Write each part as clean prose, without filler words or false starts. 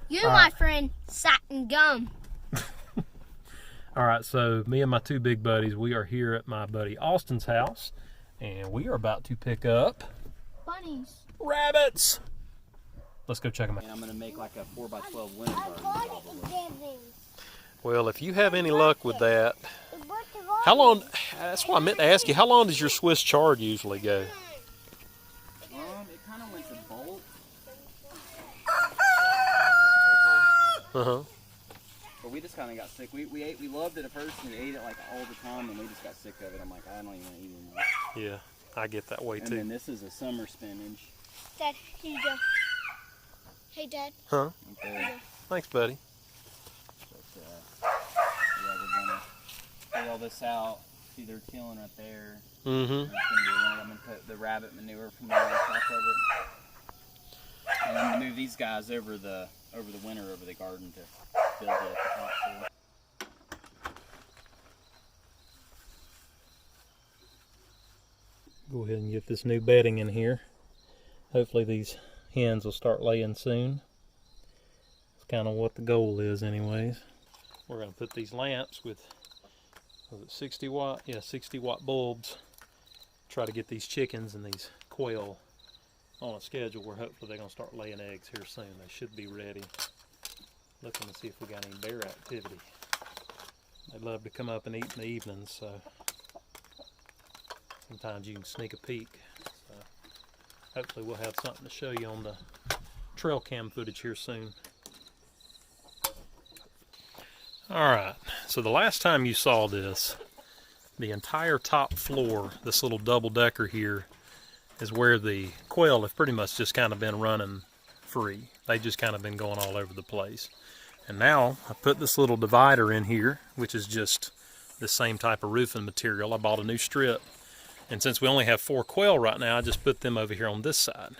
You're my friend, Satin Gum. All right, so me and my two big buddies, we are here at my buddy Austin's house, and we are about to pick up Bunnies. rabbits. Let's go check them out. And I'm going to make like a 4x12 winter garden probably. Well, if you have any luck with that, how long, that's what I meant to ask you, how long does your Swiss chard usually go? It kind of went to bolt. Uh-huh. But we just kind of got sick. We loved it at first and we ate it like all the time and we just got sick of it. I'm like, I don't even want to eat it anymore. Yeah, I get that way And too. then this is a summer spinach. Dad, here you go. Hey, Dad. Huh? Okay. Thanks, buddy. But, yeah, we're going to pull all this out. See, they're killing right there. Mm-hmm. I'm going to put the rabbit manure from there on top of it. And I'm going to move these guys over the winter over the garden to build it at the top floor. Go ahead and get this new bedding in here. Hopefully these hens will start laying soon. That's kind of what the goal is anyways. We're going to put these lamps with, was it 60 watt? Yeah, 60 watt bulbs. Try to get these chickens and these quail on a schedule where hopefully they're going to start laying eggs here soon. They should be ready. Looking to see if we got any bear activity. They love to come up and eat in the evenings, so sometimes you can sneak a peek. So hopefully we'll have something to show you on the trail cam footage here soon. Alright, so the last time you saw this, the entire top floor, this little double-decker here, is where the quail have pretty much just kind of been running free. They just kind of been going all over the place. And now I put this little divider in here, which is just the same type of roofing material. I bought a new strip. And since we only have 4 quail right now, I just put them over here on this side.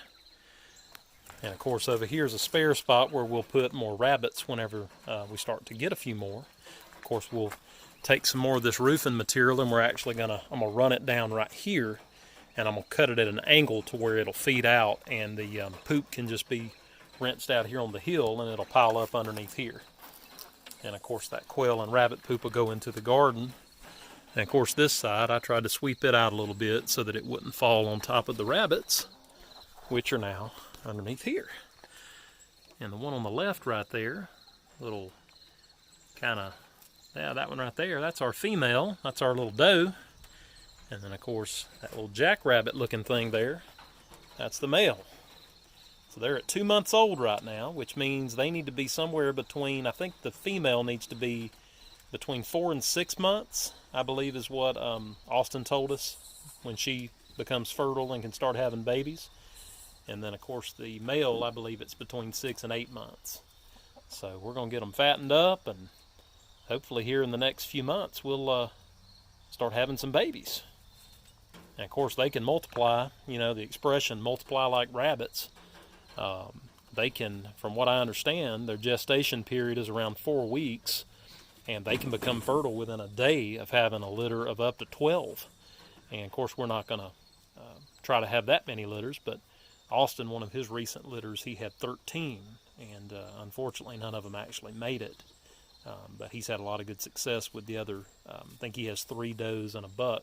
And of course over here is a spare spot where we'll put more rabbits whenever we start to get a few more. Of course we'll take some more of this roofing material and we're actually I'm gonna run it down right here and I'm gonna cut it at an angle to where it'll feed out and the poop can just be rinsed out here on the hill and it'll pile up underneath here. And of course that quail and rabbit poop will go into the garden. And of course this side I tried to sweep it out a little bit so that it wouldn't fall on top of the rabbits, which are now underneath here. And the one on the left right there, little kind of, yeah, that one right there, that's our female, that's our little doe. And then of course that little jackrabbit looking thing there, that's the male. So they're at 2 months old right now, which means they need to be somewhere between, I think the female needs to be between 4 and 6 months, I believe is what Austin told us, when she becomes fertile and can start having babies. And then of course the male, I believe it's between 6 and 8 months. So we're going to get them fattened up and hopefully here in the next few months we'll start having some babies. And of course they can multiply, you know, the expression multiply like rabbits. They can, from what I understand, their gestation period is around 4 weeks and they can become fertile within a day of having a litter of up to 12. And of course we're not going to try to have that many litters, but Austin, one of his recent litters, he had 13, and unfortunately none of them actually made it. But he's had a lot of good success with the other, I think he has 3 does and a buck,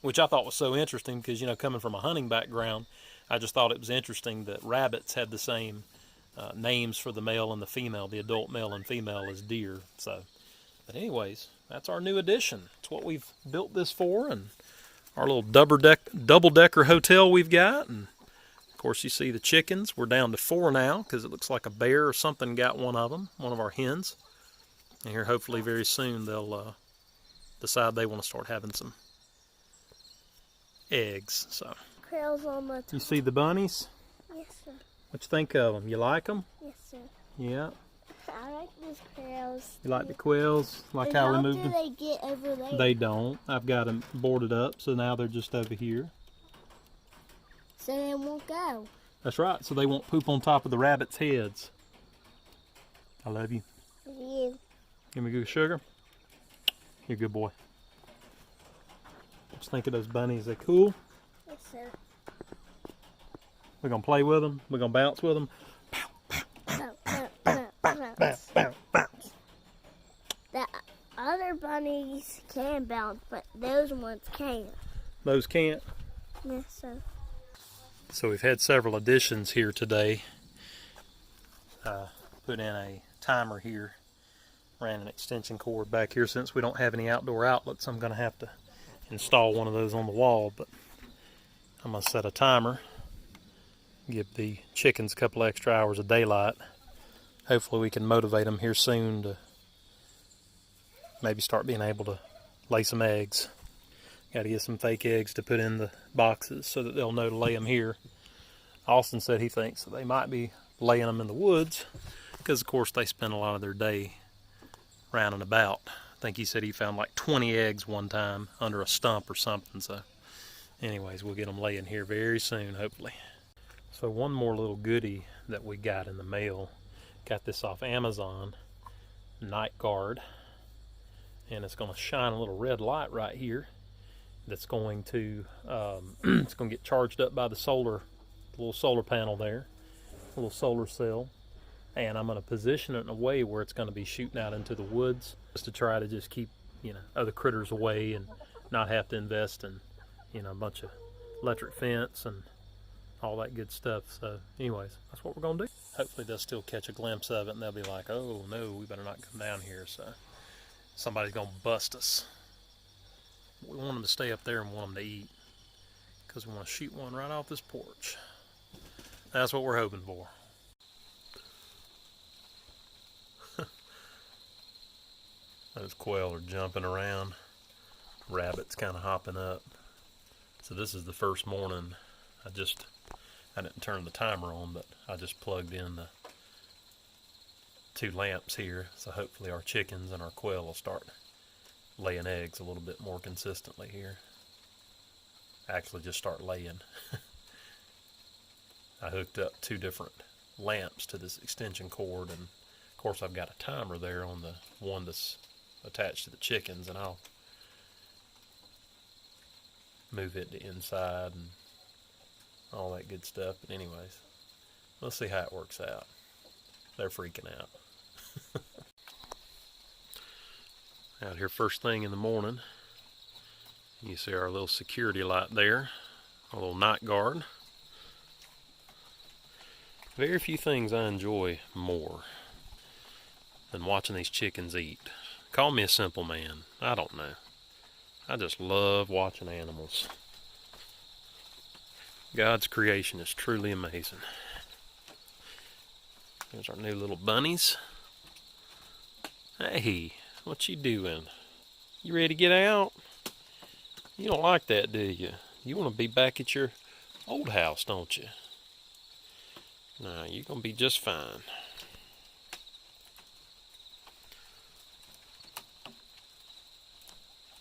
which I thought was so interesting because, you know, coming from a hunting background, I just thought it was interesting that rabbits had the same names for the male and the female, the adult male and female as deer. So, but anyways, that's our new addition. It's what we've built this for, and our little double-decker hotel we've got, and of course, you see the chickens. We're down to 4 now because it looks like a bear or something got one of them, one of our hens. And here, hopefully, very soon they'll decide they want to start having some eggs. So, Quails on my you see the bunnies? Yes, sir. What you think of them? You like them? Yes, sir. Yeah. I like these quails. You like the quails? Like how we moved them? How do they get over there? They don't. I've got them boarded up, so now they're just over here. So they won't go. That's right, so they won't poop on top of the rabbits' heads. I love you. Love you. Give me good sugar. You're a good boy. Just think of those bunnies. They cool? Yes, sir. We're going to play with them. We're going to bounce with them. Pow, pow, ones can't. Those can't? Yes, sir. So we've had several additions here today. Put in a timer here. Ran an extension cord back here. Since we don't have any outdoor outlets, I'm going to have to install one of those on the wall. But I'm going to set a timer. Give the chickens a couple extra hours of daylight. Hopefully we can motivate them here soon to maybe start being able to lay some eggs. Got to get some fake eggs to put in the boxes so that they'll know to lay them here. Austin said he thinks that they might be laying them in the woods because, of course, they spend a lot of their day round and about. I think he said he found like 20 eggs one time under a stump or something. So anyways, we'll get them laying here very soon, hopefully. So one more little goodie that we got in the mail. Got this off Amazon. Night guard. And it's going to shine a little red light right here. That's going to it's going to get charged up by the little solar panel there, a little solar cell, and I'm going to position it in a way where it's going to be shooting out into the woods, just to try to just keep other critters away and not have to invest in a bunch of electric fence and all that good stuff. So anyways, that's what we're going to do. Hopefully they'll still catch a glimpse of it and they'll be like, oh no, we better not come down here, so somebody's going to bust us. We want them to stay up there and want them to eat, because we want to shoot one right off this porch. That's what we're hoping for. Those quail are jumping around. Rabbits kind of hopping up. So this is the first morning. I didn't turn the timer on, but I just plugged in the 2 lamps here. So hopefully our chickens and our quail will start laying eggs a little bit more consistently here. Actually just start laying. I hooked up 2 different lamps to this extension cord, and of course I've got a timer there on the one that's attached to the chickens, and I'll move it to inside and all that good stuff. But anyways, let's see how it works out. They're freaking out. Out here first thing in the morning, you see our little security light there, our little night guard. Very few things I enjoy more than watching these chickens eat. Call me a simple man, I don't know. I just love watching animals. God's creation is truly amazing. There's our new little bunnies. Hey, what you doing? You ready to get out? You don't like that, do you? You want to be back at your old house, don't you? Nah, you're going to be just fine.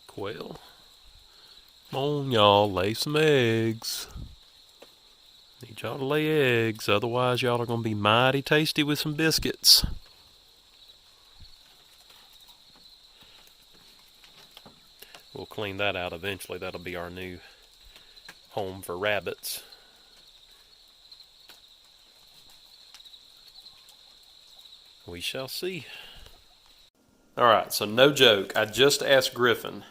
Quail. Come on, y'all, lay some eggs. Need y'all to lay eggs, otherwise y'all are going to be mighty tasty with some biscuits. We'll clean that out eventually. That'll be our new home for rabbits. We shall see. Alright, so no joke. I just asked Griffin.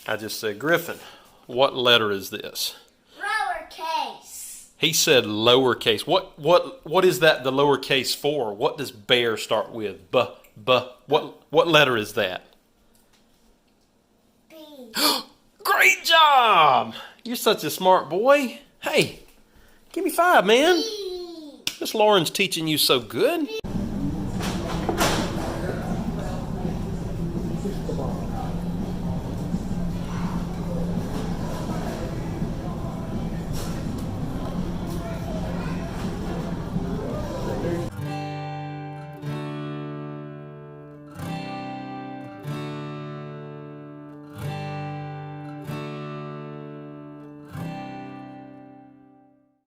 I just said, Griffin, what letter is this? Lowercase. He said lowercase. What is that the lowercase for? What does bear start with? What letter is that? Great job! You're such a smart boy. Hey, give me 5, man. Miss Lauren's teaching you so good.